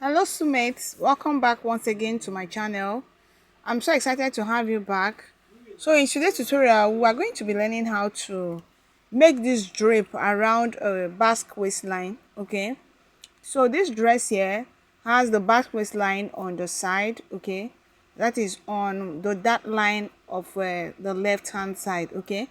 Hello, Sumates. Welcome back once again to my channel. I'm so excited to have you back. So in today's tutorial, we are going to be learning how to make this drape around a basque waistline. Okay, so this dress here has the basque waistline on the side. Okay, that is on the that line of the left hand side. Okay,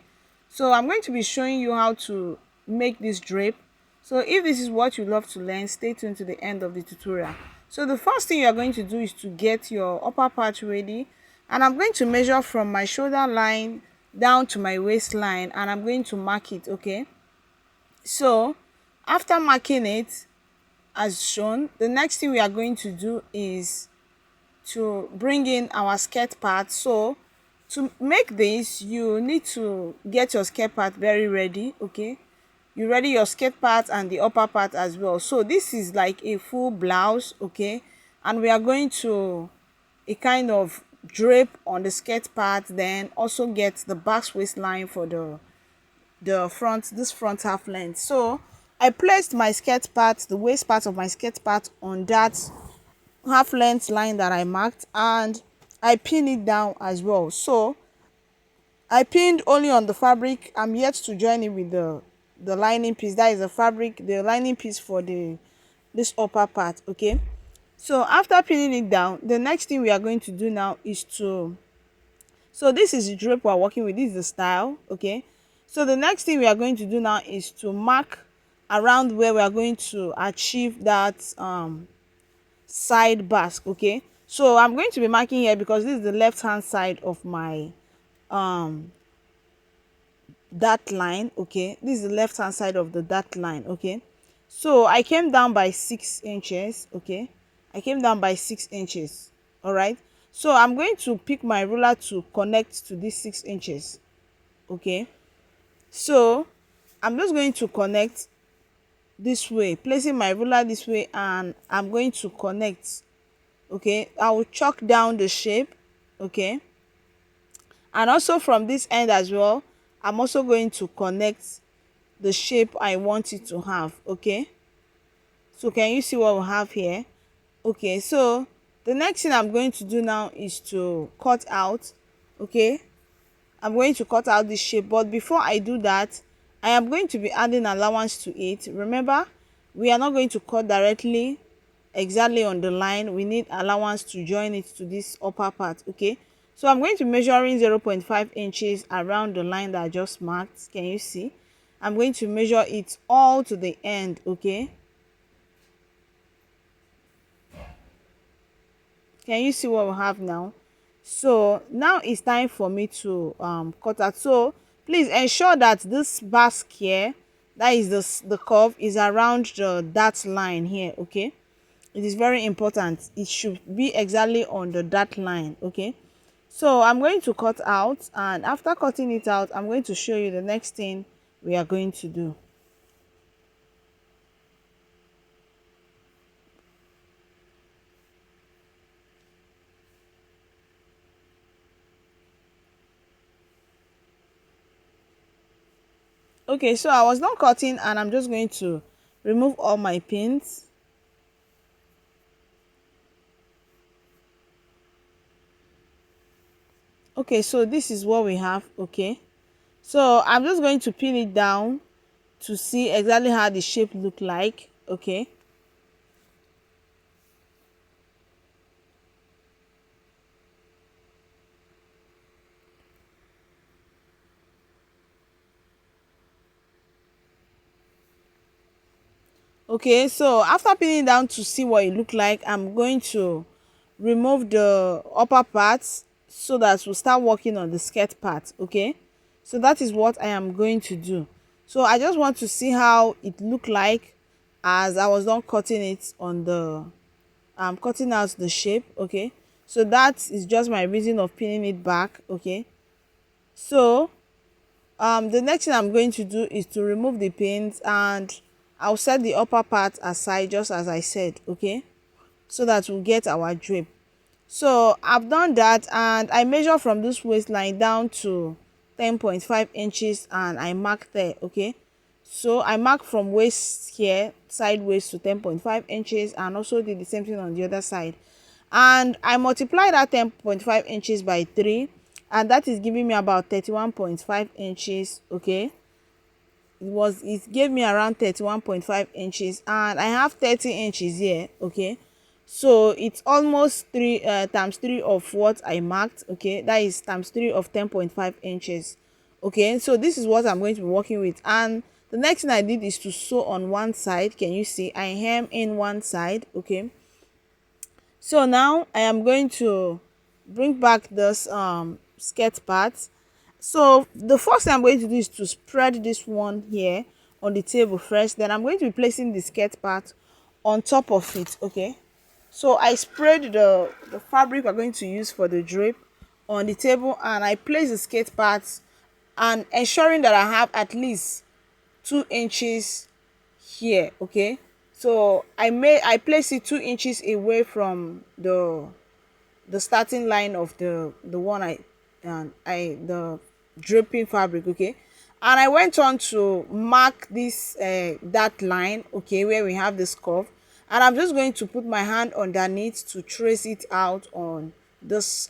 so I'm going to be showing you how to make this drape. So if this is what you love to learn, stay tuned to the end of the tutorial. So the first thing you are going to do is to get your upper part ready, and I'm going to measure from my shoulder line down to my waistline, and I'm going to mark it. Okay, so after marking it as shown, the next thing we are going to do is to bring in our skirt part. So to make this, you need to get your skirt part very ready. Okay, you ready your skirt part and the upper part as well. So this is like a full blouse. Okay, and we are going to a kind of drape on the skirt part, then also get the back waistline for the front, this front half length. So I placed my skirt part, the waist part of my skirt part, on that half length line that I marked, and I pin it down as well. So I pinned only on the fabric. I'm yet to join it with the lining piece. That is the fabric, the lining piece for this upper part. Okay, so after pinning it down, the next thing we are going to do now is to, so this is the drape we're working with, this is the style. Okay, so the next thing we are going to do now is to mark around where we are going to achieve that side basque. Okay, so I'm going to be marking here because this is the left hand side of my that line. Okay, this is the left hand side of the that line. Okay, so I came down by 6 inches. Okay, I came down by 6 inches. All right, so I'm going to pick my ruler to connect to these 6 inches. Okay, so I'm just going to connect this way, placing my ruler this way, and I'm going to connect. Okay, I will chalk down the shape. Okay, and also from this end as well, I'm also going to connect the shape I want it to have. Okay, so can you see what we have here? Okay, so the next thing I'm going to do now is to cut out. Okay, I'm going to cut out this shape, but before I do that, I am going to be adding allowance to it. Remember, we are not going to cut directly exactly on the line. We need allowance to join it to this upper part. Okay, so I'm going to measuring 0.5 inches around the line that I just marked. Can you see? I'm going to measure it all to the end. Okay, can you see what we have now? So now it's time for me to cut out. So please ensure that this basque here, that is the curve, is around that line here. Okay, it is very important. It should be exactly on the dot line. Okay, so I'm going to cut out, and after cutting it out, I'm going to show you the next thing we are going to do. Okay, so I was done cutting, and I'm just going to remove all my pins. Okay, so this is what we have. Okay, so I'm just going to pin it down to see exactly how the shape look like. Okay, okay, so after pinning down to see what it look like, I'm going to remove the upper parts so that we'll start working on the skirt part. Okay, so that is what I am going to do. So I just want to see how it look like as I was done cutting it on the cutting out the shape. Okay, so that is just my reason of pinning it back. Okay, so the next thing I'm going to do is to remove the pins, and I'll set the upper part aside just as I said. Okay, so that we'll get our drape. So I've done that, and I measure from this waistline down to 10.5 inches, and I mark there. Okay, So I mark from waist here, side waist to 10.5 inches, and also did the same thing on the other side. And I multiply that 10.5 inches by 3, and that is giving me about 31.5 inches. Okay, it gave me around 31.5 inches, and I have 30 inches here. Okay, so it's almost 3 times 3 of what I marked. Okay, that is times 3 of 10.5 inches. Okay, so this is what I'm going to be working with. And the next thing I did is to sew on one side. Can you see I hem in one side? Okay, so now I am going to bring back this skirt part. So the first thing I'm going to do is to spread this one here on the table first. Then I'm going to be placing the skirt part on top of it. Okay, so I spread the fabric we're going to use for the drape on the table, and I place the skirt part, and ensuring that I have at least 2 inches here. Okay, so I place it 2 inches away from the starting line of the one I the draping fabric. Okay, and I went on to mark this that line, okay, where we have this curve, and I'm just going to put my hand underneath to trace it out on this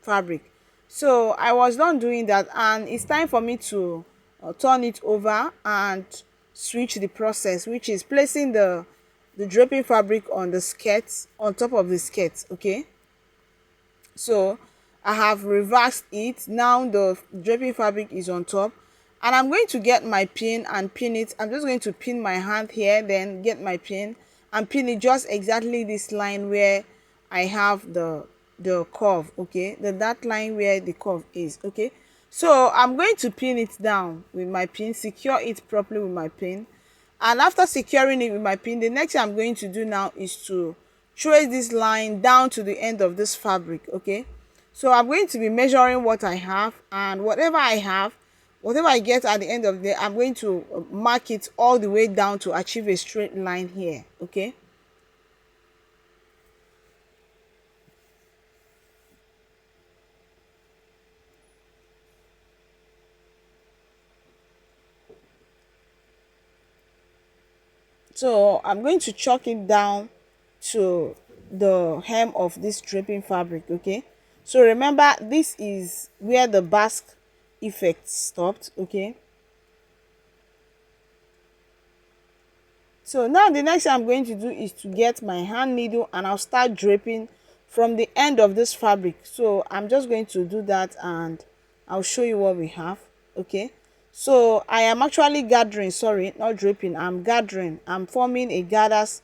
fabric. So I was done doing that, and it's time for me to turn it over and switch the process, which is placing the draping fabric on the skirt, on top of the skirt. Okay, so I have reversed it. Now the draping fabric is on top, and I'm going to get my pin and pin it. I'm just going to pin my hand here, then get my pin and pin it just exactly this line where I have the curve. Okay, that line where the curve is. Okay, so I'm going to pin it down with my pin, secure it properly with my pin. And after securing it with my pin, the next thing I'm going to do now is to trace this line down to the end of this fabric. Okay, so I'm going to be measuring what I have, and whatever I have, whatever I get at the end of the day, I'm going to mark it all the way down to achieve a straight line here. Okay, so I'm going to chalk it down to the hem of this draping fabric. Okay, so remember, this is where the basque effect stopped. Okay, so now the next thing I'm going to do is to get my hand needle, and I'll start draping from the end of this fabric. So I'm just going to do that, and I'll show you what we have. Okay, so I am actually gathering, sorry, not draping, I'm gathering, I'm forming a gathers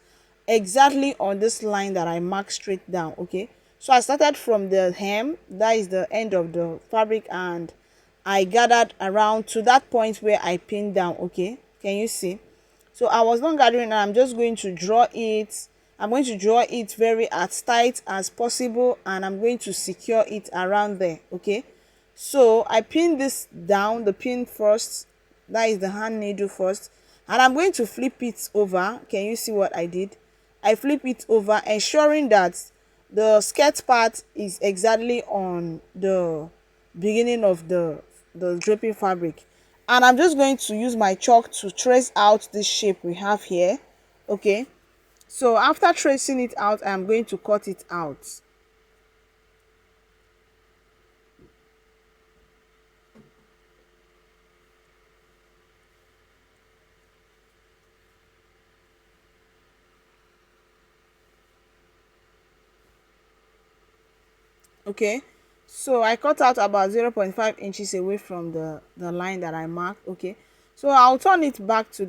exactly on this line that I marked straight down. Okay, so I started from the hem, that is the end of the fabric, and I gathered around to that point where I pinned down. Okay, can you see? So I was not gathering, and I'm just going to draw it. I'm going to draw it very as tight as possible, and I'm going to secure it around there. Okay, so I pin this down, the pin first, that is the hand needle first, and I'm going to flip it over. Can you see what I did? I flip it over, ensuring that the skirt part is exactly on the beginning of the draping fabric, and I'm just going to use my chalk to trace out this shape we have here. Okay, so after tracing it out, I'm going to cut it out. Okay, so I cut out about 0.5 inches away from the line that I marked. Okay, so I'll turn it back to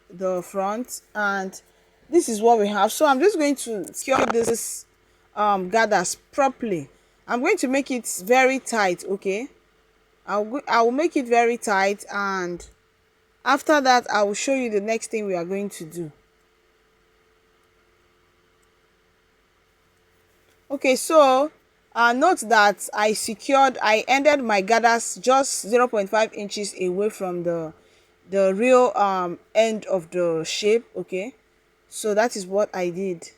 the front, and this is what we have. So I'm just going to secure this gathers properly. I'm going to make it very tight. Okay, I will make it very tight, and after that I will show you the next thing we are going to do. Okay, so note that I ended my gathers just 0.5 inches away from the real end of the shape. Okay, so that is what I did.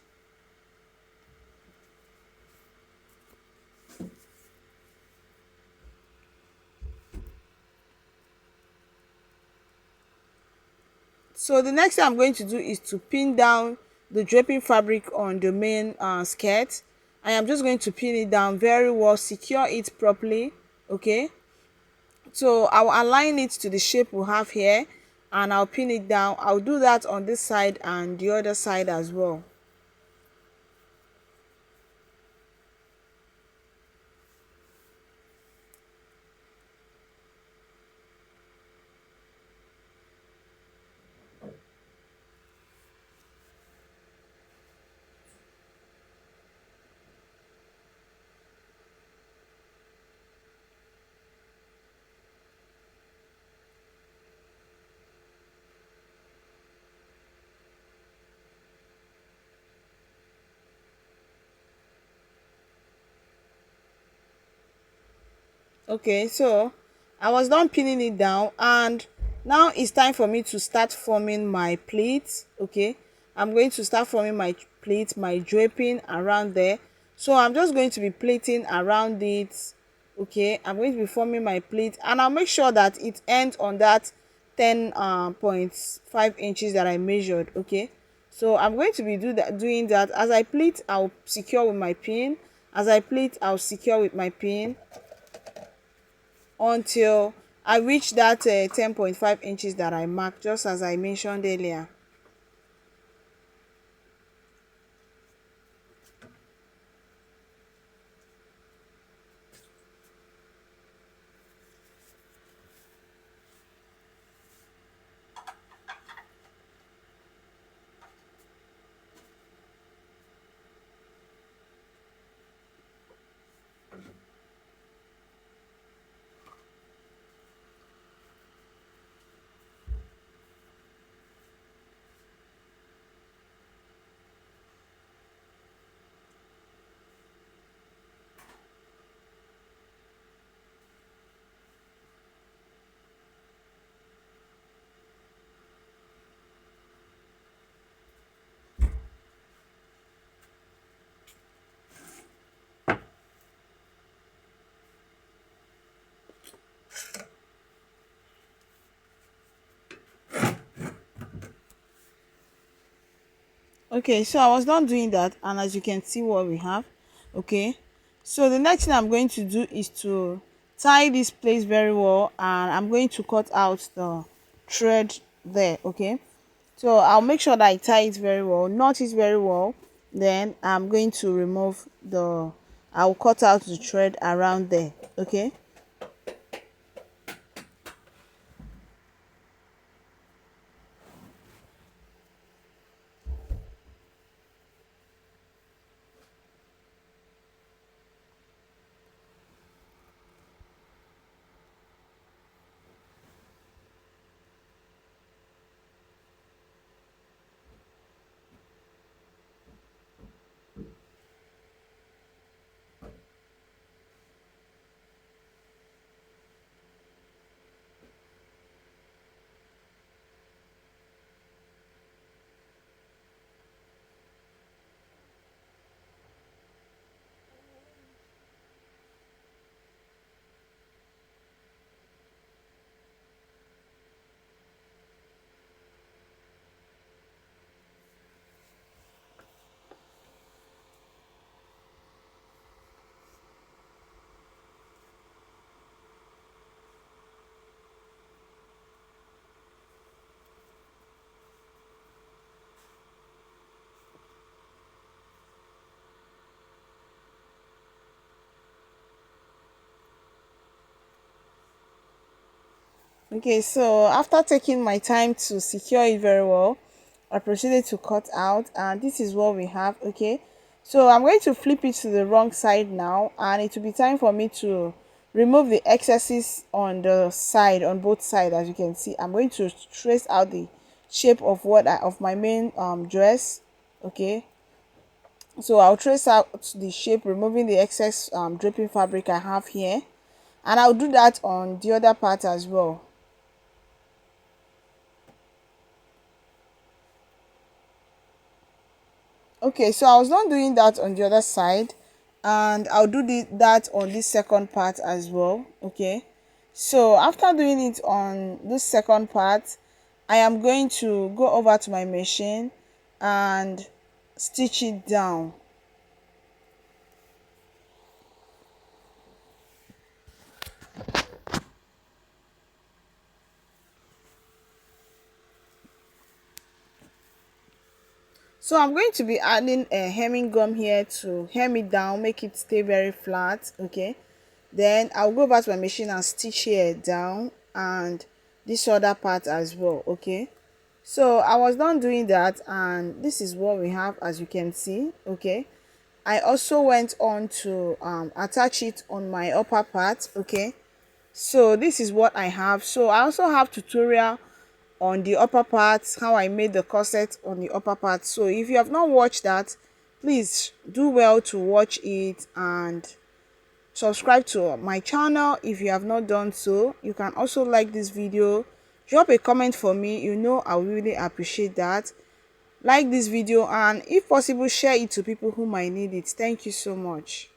So the next thing I'm going to do is to pin down the draping fabric on the main skirt. I am just going to pin it down very well, secure it properly. Okay, so I'll align it to the shape we have here and I'll pin it down. I'll do that on this side and the other side as well. Okay, so I was done pinning it down and now it's time for me to start forming my pleats. Okay, I'm going to start forming my pleats, my draping around there. So I'm just going to be pleating around it. Okay, I'm going to be forming my pleat and I'll make sure that it ends on that 10.5 inches that I measured. Okay, so I'm going to be doing that. As I pleat, I'll secure with my pin. As I pleat, I'll secure with my pin until I reach that 10.5 inches that I marked, just as I mentioned earlier. Okay, so I was done doing that and as you can see what we have. Okay, so the next thing I'm going to do is to tie this place very well and I'm going to cut out the thread there. Okay, so I'll make sure that I tie it very well, knot it very well, then I'm going to remove the I'll cut out the thread around there. Okay, okay, so after taking my time to secure it very well, I proceeded to cut out and this is what we have. Okay, so I'm going to flip it to the wrong side now and it will be time for me to remove the excesses on the side, on both sides. As you can see, I'm going to trace out the shape of of my main dress. Okay, so I'll trace out the shape, removing the excess draping fabric I have here, and I'll do that on the other part as well. Okay, so I was not doing that on the other side and I'll do that on this second part as well. Okay, so after doing it on this second part, I am going to go over to my machine and stitch it down. So I'm going to be adding a hemming gum here to hem it down, make it stay very flat. Okay, then I'll go back to my machine and stitch here down and this other part as well. Okay, so I was done doing that and this is what we have, as you can see. Okay, I also went on to attach it on my upper part. Okay, so this is what I have. So I also have tutorial on the upper part, how I made the corset on the upper part. So if you have not watched that, please do well to watch it and subscribe to my channel if you have not done so. You can also like this video, drop a comment for me, you know I really appreciate that. Like this video and if possible share it to people who might need it. Thank you so much.